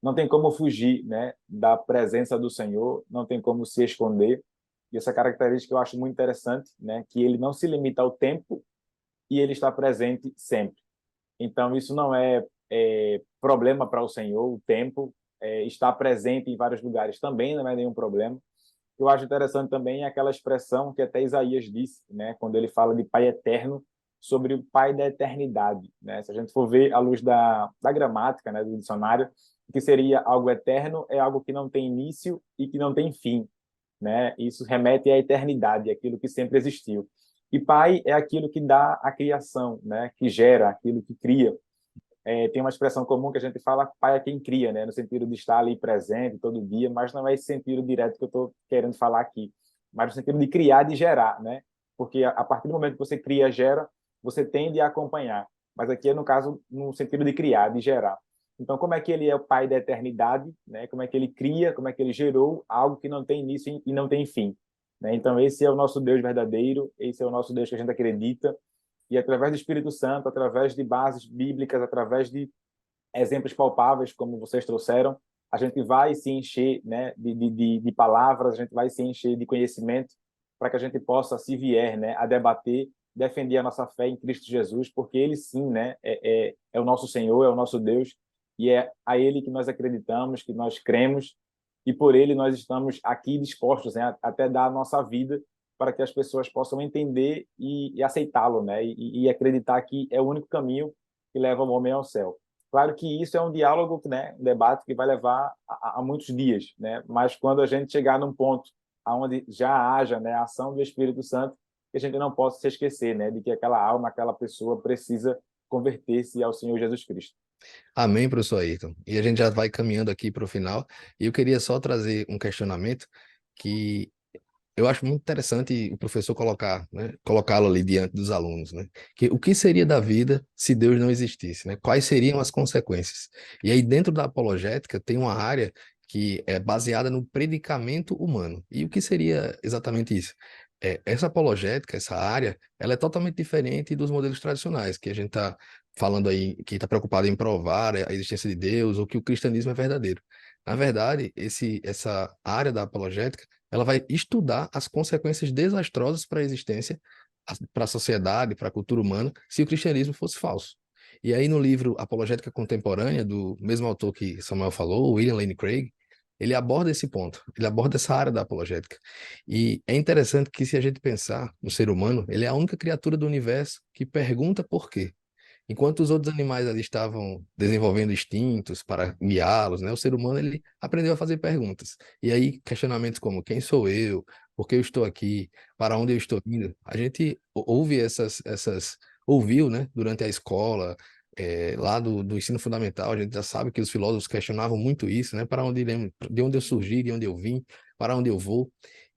não tem como fugir, né, da presença do Senhor, não tem como se esconder. E essa característica eu acho muito interessante, né, que ele não se limita ao tempo e ele está presente sempre. Então, isso não é problema para o Senhor, o tempo, estar presente em vários lugares também não é nenhum problema. Eu acho interessante também aquela expressão que até Isaías disse, né, quando ele fala de Pai eterno, sobre o Pai da eternidade, né? Se a gente for ver à luz da gramática, né, do dicionário, o que seria algo eterno é algo que não tem início e que não tem fim, né? Isso remete à eternidade, aquilo que sempre existiu. E Pai é aquilo que dá a criação, né? Que gera, aquilo que cria. Tem uma expressão comum que a gente fala, pai é quem cria, né? No sentido de estar ali presente todo dia, mas não é esse sentido direto que eu estou querendo falar aqui, mas no sentido de criar, de gerar, né? Porque a partir do momento que você cria, gera, você tende a acompanhar. Mas aqui é, no caso, no sentido de criar, de gerar. Então, como é que ele é o pai da eternidade, né? Como é que ele cria, como é que ele gerou algo que não tem início e não tem fim, né? Então, esse é o nosso Deus verdadeiro, esse é o nosso Deus que a gente acredita, e através do Espírito Santo, através de bases bíblicas, através de exemplos palpáveis, como vocês trouxeram, a gente vai se encher, né, de palavras, a gente vai se encher de conhecimento para que a gente possa, se vier, né, a debater, defender a nossa fé em Cristo Jesus, porque Ele sim, né, é o nosso Senhor, é o nosso Deus, e é a Ele que nós acreditamos, que nós cremos, e por Ele nós estamos aqui dispostos, né, até dar a nossa vida para que as pessoas possam entender e aceitá-lo, né? E acreditar que é o único caminho que leva o homem ao céu. Claro que isso é um diálogo, né? Um debate que vai levar a muitos dias, né? Mas quando a gente chegar num ponto onde já haja, né, a ação do Espírito Santo, que a gente não possa se esquecer, né, de que aquela alma, aquela pessoa precisa converter-se ao Senhor Jesus Cristo. Amém, professor Ayrton. E a gente já vai caminhando aqui para o final. E eu queria só trazer um questionamento que eu acho muito interessante o professor colocar, né, colocá-lo ali diante dos alunos, né? Que o que seria da vida se Deus não existisse, né? Quais seriam as consequências? E aí dentro da apologética tem uma área que é baseada no predicamento humano. E o que seria exatamente isso? Essa apologética, essa área, ela é totalmente diferente dos modelos tradicionais, que a gente está falando aí, que está preocupado em provar a existência de Deus ou que o cristianismo é verdadeiro. Na verdade, essa área da apologética ela vai estudar as consequências desastrosas para a existência, para a sociedade, para a cultura humana, se o cristianismo fosse falso. E aí no livro Apologética Contemporânea, do mesmo autor que Samuel falou, William Lane Craig, ele aborda esse ponto, ele aborda essa área da apologética. E é interessante que se a gente pensar no ser humano, ele é a única criatura do universo que pergunta por quê. Enquanto os outros animais ali estavam desenvolvendo instintos para guiá-los, né, o ser humano ele aprendeu a fazer perguntas. E aí questionamentos como quem sou eu, por que eu estou aqui, para onde eu estou indo. A gente ouve ouviu, né, durante a escola, lá do ensino fundamental, a gente já sabe que os filósofos questionavam muito isso, né, para onde iremos, de onde eu surgi, de onde eu vim, para onde eu vou.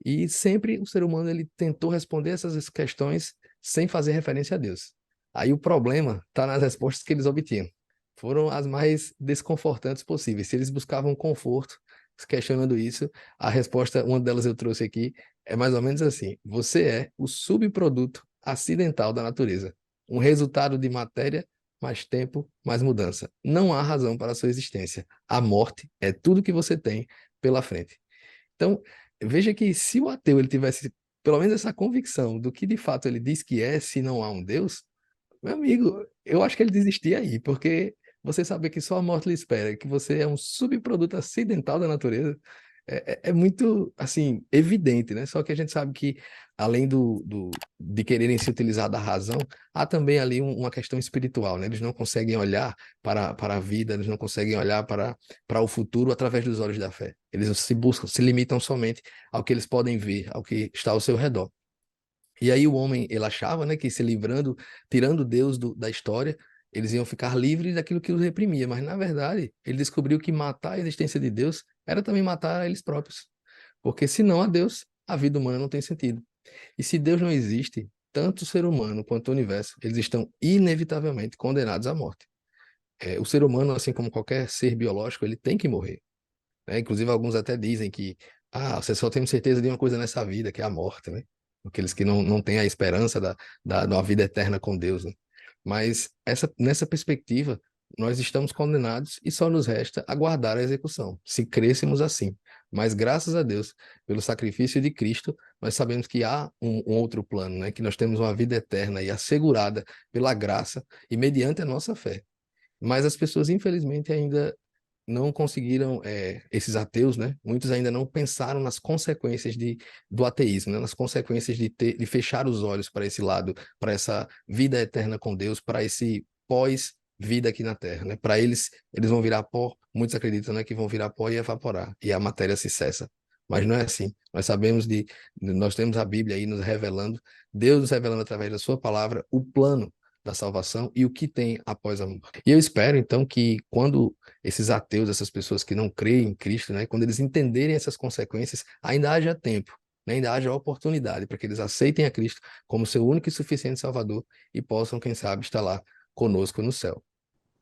E sempre o ser humano ele tentou responder essas questões sem fazer referência a Deus. Aí o problema está nas respostas que eles obtinham. Foram as mais desconfortantes possíveis. Se eles buscavam conforto questionando isso, a resposta, uma delas eu trouxe aqui, é mais ou menos assim: você é o subproduto acidental da natureza, um resultado de matéria, mais tempo, mais mudança. Não há razão para a sua existência. A morte é tudo que você tem pela frente. Então, veja que se o ateu ele tivesse pelo menos essa convicção do que de fato ele diz que é, se não há um Deus, meu amigo, eu acho que ele desistia aí, porque você saber que só a morte lhe espera, que você é um subproduto acidental da natureza, é muito, assim, evidente, né? Só que a gente sabe que, além de quererem se utilizar da razão, há também ali uma questão espiritual, né? Eles não conseguem olhar para a vida, eles não conseguem olhar para o futuro através dos olhos da fé. Eles se buscam, se limitam somente ao que eles podem ver, ao que está ao seu redor. E aí o homem, ele achava, né, que se livrando, tirando Deus da história, eles iam ficar livres daquilo que os reprimia. Mas, na verdade, ele descobriu que matar a existência de Deus era também matar a eles próprios. Porque se não há Deus, a vida humana não tem sentido. E se Deus não existe, tanto o ser humano quanto o universo, eles estão inevitavelmente condenados à morte. O ser humano, assim como qualquer ser biológico, ele tem que morrer, né? Inclusive, alguns até dizem que você só tem certeza de uma coisa nessa vida, que é a morte, né? Aqueles que não têm a esperança de uma vida eterna com Deus, né? Mas nessa perspectiva, nós estamos condenados e só nos resta aguardar a execução, se crêssemos assim. Mas graças a Deus, pelo sacrifício de Cristo, nós sabemos que há um outro plano, né? Que nós temos uma vida eterna e assegurada pela graça e mediante a nossa fé. Mas as pessoas, infelizmente, ainda não conseguiram, esses ateus, né? Muitos ainda não pensaram nas consequências do ateísmo, né? Nas consequências de fechar os olhos para esse lado, para essa vida eterna com Deus, para esse pós-vida aqui na Terra, né? Para eles vão virar pó, muitos acreditam, né, que vão virar pó e evaporar, e a matéria se cessa. Mas não é assim. Nós sabemos nós temos a Bíblia aí nos revelando, Deus nos revelando através da sua palavra o plano da salvação e o que tem após a morte. E eu espero, então, que quando esses ateus, essas pessoas que não creem em Cristo, né, quando eles entenderem essas consequências, ainda haja tempo, né, ainda haja oportunidade para que eles aceitem a Cristo como seu único e suficiente Salvador e possam, quem sabe, estar lá conosco no céu.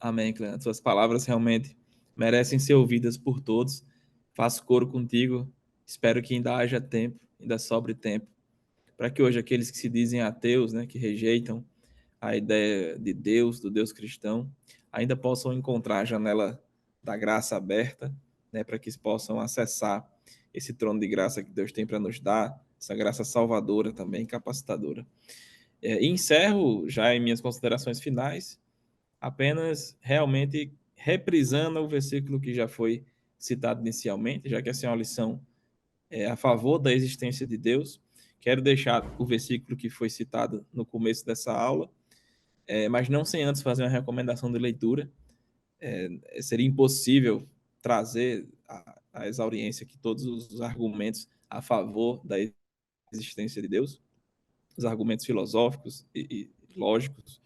Amém, Cleandro. Suas palavras realmente merecem ser ouvidas por todos. Faço coro contigo. Espero que ainda haja tempo, ainda sobre tempo, para que hoje aqueles que se dizem ateus, né, que rejeitam a ideia de Deus, do Deus cristão, ainda possam encontrar a janela da graça aberta, né, para que possam acessar esse trono de graça que Deus tem para nos dar, essa graça salvadora também, capacitadora. E encerro já em minhas considerações finais, apenas realmente reprisando o versículo que já foi citado inicialmente, já que essa é uma lição a favor da existência de Deus. Quero deixar o versículo que foi citado no começo dessa aula, mas não sem antes fazer uma recomendação de leitura. Seria impossível trazer a exauriência aqui todos os argumentos a favor da existência de Deus, os argumentos filosóficos e lógicos,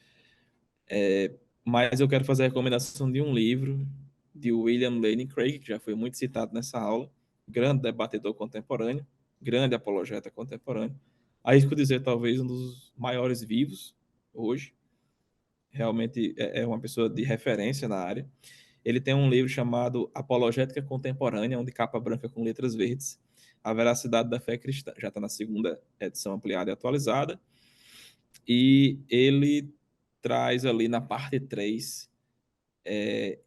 mas eu quero fazer a recomendação de um livro de William Lane Craig, que já foi muito citado nessa aula, grande debatedor contemporâneo, grande apologeta contemporâneo, arrisco dizer talvez um dos maiores vivos hoje, realmente é uma pessoa de referência na área. Ele tem um livro chamado Apologética Contemporânea, onde capa branca com letras verdes, A Veracidade da Fé Cristã. Já está na segunda edição ampliada e atualizada. E ele traz ali na parte 3,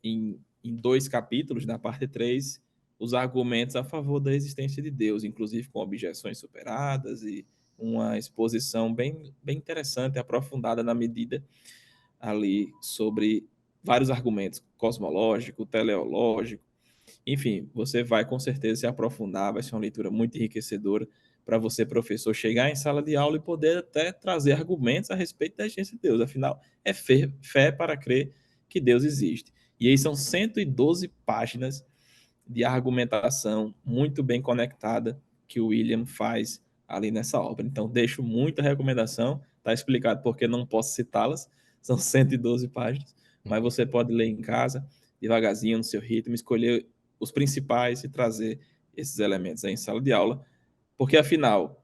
em 2 capítulos, na parte 3, os argumentos a favor da existência de Deus, inclusive com objeções superadas e uma exposição bem interessante, aprofundada na medida ali sobre vários argumentos, cosmológico, teleológico, enfim, você vai com certeza se aprofundar, vai ser uma leitura muito enriquecedora para você, professor, chegar em sala de aula e poder até trazer argumentos a respeito da existência de Deus. Afinal, é fé para crer que Deus existe. E aí são 112 páginas de argumentação muito bem conectada que o William faz ali nessa obra. Então, deixo muita recomendação, está explicado porque não posso citá-las, são 112 páginas, mas você pode ler em casa, devagarzinho, no seu ritmo, escolher os principais e trazer esses elementos aí em sala de aula, porque afinal,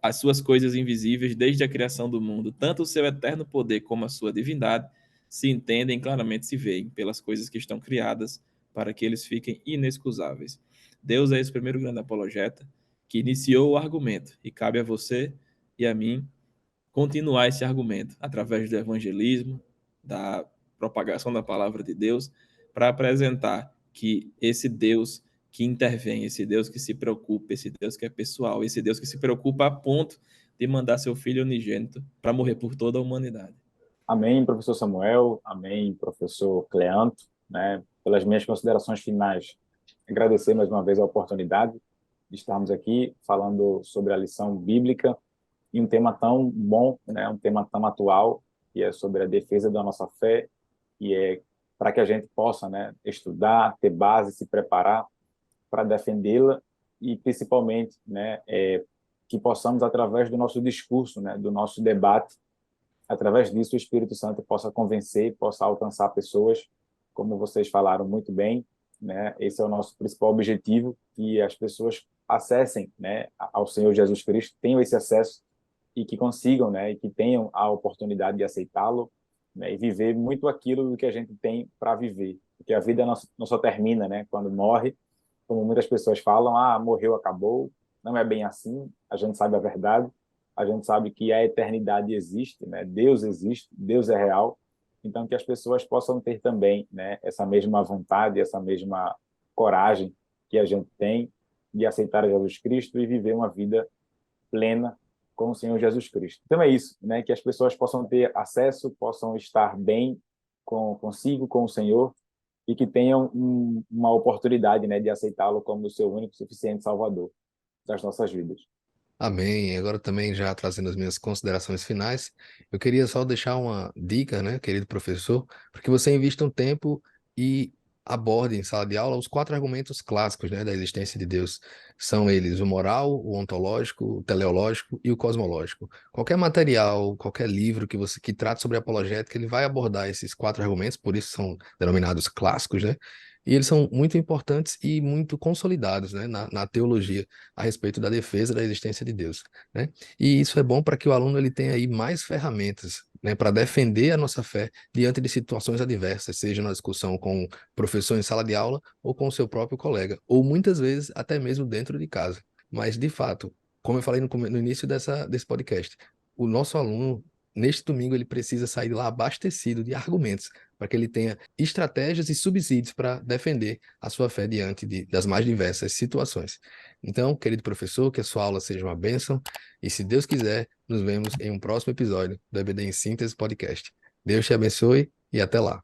as suas coisas invisíveis desde a criação do mundo, tanto o seu eterno poder como a sua divindade, se entendem claramente, se veem pelas coisas que estão criadas para que eles fiquem inexcusáveis. Deus é esse primeiro grande apologeta que iniciou o argumento, e cabe a você e a mim continuar esse argumento através do evangelismo, da propagação da palavra de Deus, para apresentar que esse Deus que intervém, esse Deus que se preocupa, esse Deus que é pessoal, esse Deus que se preocupa a ponto de mandar seu filho unigênito para morrer por toda a humanidade. Amém, professor Samuel. Amém, professor Cleanto. Né? Pelas minhas considerações finais, agradecer mais uma vez a oportunidade de estarmos aqui falando sobre a lição bíblica e um tema tão bom, né? Um tema tão atual, que é sobre a defesa da nossa fé, e é para que a gente possa, né, estudar, ter base, se preparar para defendê-la e, principalmente, né, que possamos, através do nosso discurso, né, do nosso debate, através disso, o Espírito Santo possa convencer, possa alcançar pessoas, como vocês falaram muito bem, né? Esse é o nosso principal objetivo, que as pessoas acessem, né, ao Senhor Jesus Cristo, tenham esse acesso e que consigam, né, e que tenham a oportunidade de aceitá-lo, né, e viver muito aquilo do que a gente tem para viver, porque a vida não só termina, né, quando morre, como muitas pessoas falam, morreu, acabou. Não é bem assim. A gente sabe a verdade. A gente sabe que a eternidade existe, né? Deus existe, Deus é real. Então, que as pessoas possam ter também, né, essa mesma vontade, essa mesma coragem que a gente tem de aceitar Jesus Cristo e viver uma vida plena com o Senhor Jesus Cristo. Então é isso, né? Que as pessoas possam ter acesso, possam estar bem consigo, com o Senhor, e que tenham uma oportunidade, né, de aceitá-lo como o seu único e suficiente Salvador das nossas vidas. Amém. E agora também já trazendo as minhas considerações finais, eu queria só deixar uma dica, né, querido professor, para que você invista um tempo e aborde em sala de aula os 4 argumentos clássicos, né, da existência de Deus. São eles o moral, o ontológico, o teleológico e o cosmológico. Qualquer material, qualquer livro que trate sobre apologética, ele vai abordar esses 4 argumentos, por isso são denominados clássicos, né? E eles são muito importantes e muito consolidados, né, na teologia a respeito da defesa da existência de Deus, né? E isso é bom para que o aluno ele tenha aí mais ferramentas, né, para defender a nossa fé diante de situações adversas, seja na discussão com o professor em sala de aula ou com o seu próprio colega, ou muitas vezes até mesmo dentro de casa. Mas, de fato, como eu falei no início desse podcast, o nosso aluno, neste domingo, ele precisa sair lá abastecido de argumentos para que ele tenha estratégias e subsídios para defender a sua fé diante das mais diversas situações. Então, querido professor, que a sua aula seja uma bênção e, se Deus quiser, nos vemos em um próximo episódio do EBD em Síntese Podcast. Deus te abençoe e até lá.